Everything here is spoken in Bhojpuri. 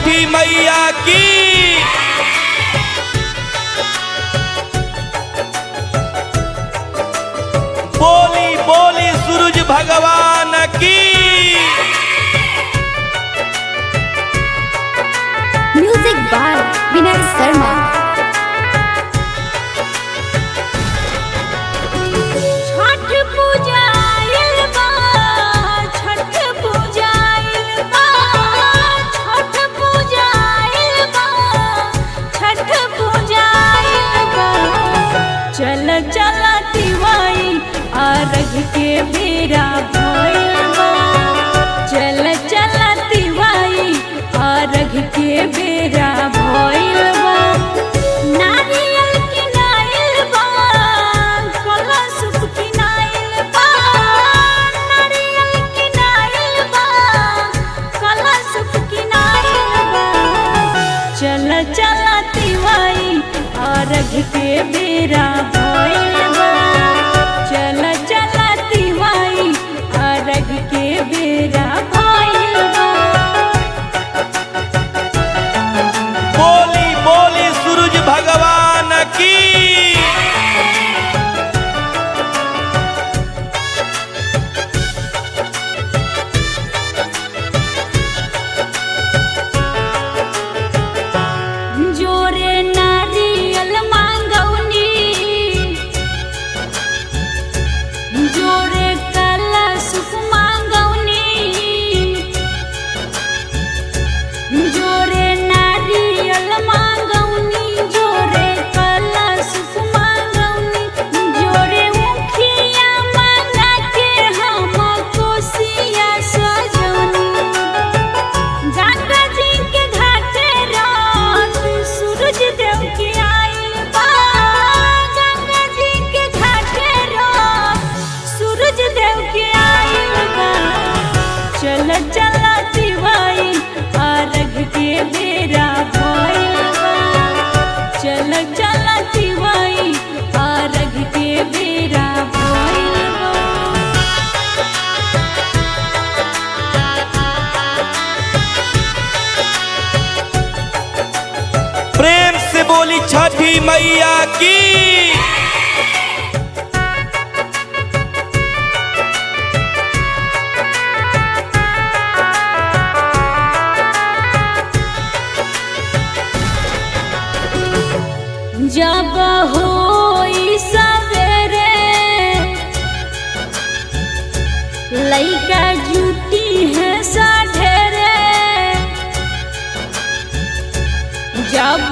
छठी मैया की। बोली बोली सूरज भगवान की। Music by Vinay Sharma. छठ पूजा आइल बा, छठ पूजा आइल बा, छठ पूजा आइल बा, छठ पूजा आइल बा। चल चल तिवाई अर्घ के बेरा भइल बा। चल चल तिवाई अर्घ के बेरा भइल बा। नारियल किनाइल बा, कलश किनाइल बा। नारियल किनाइल बा, कलश किनाइल बा। चल चल तिवाई अर्घ के बेरा भइल बा। चल चल तिवाई अर्घ के बेरा भइल बा। बोली बोली सूरज भगवान की। जोरे नारियल मांगौनी, जोरे कलश मांगौनी। जोरे नारियल मांगौनी, जोरे कलश मांगौनी। जोरे मुखिया मांगा के हम कोसिया सजौनी। गंगा जी के घाटे रात सूरज देव की आइल बा। गंगा जी के घाटे रात सूरज देव की आइल बा। चल चल तिवाई अर्घ के बेरा भइल बा। चल चल तिवाई अर्घ के बेरा भइल बा। प्रेम से बोली छठी मैया की। जब होई सवेरे लइका जुटी है साढ़ेरे। जब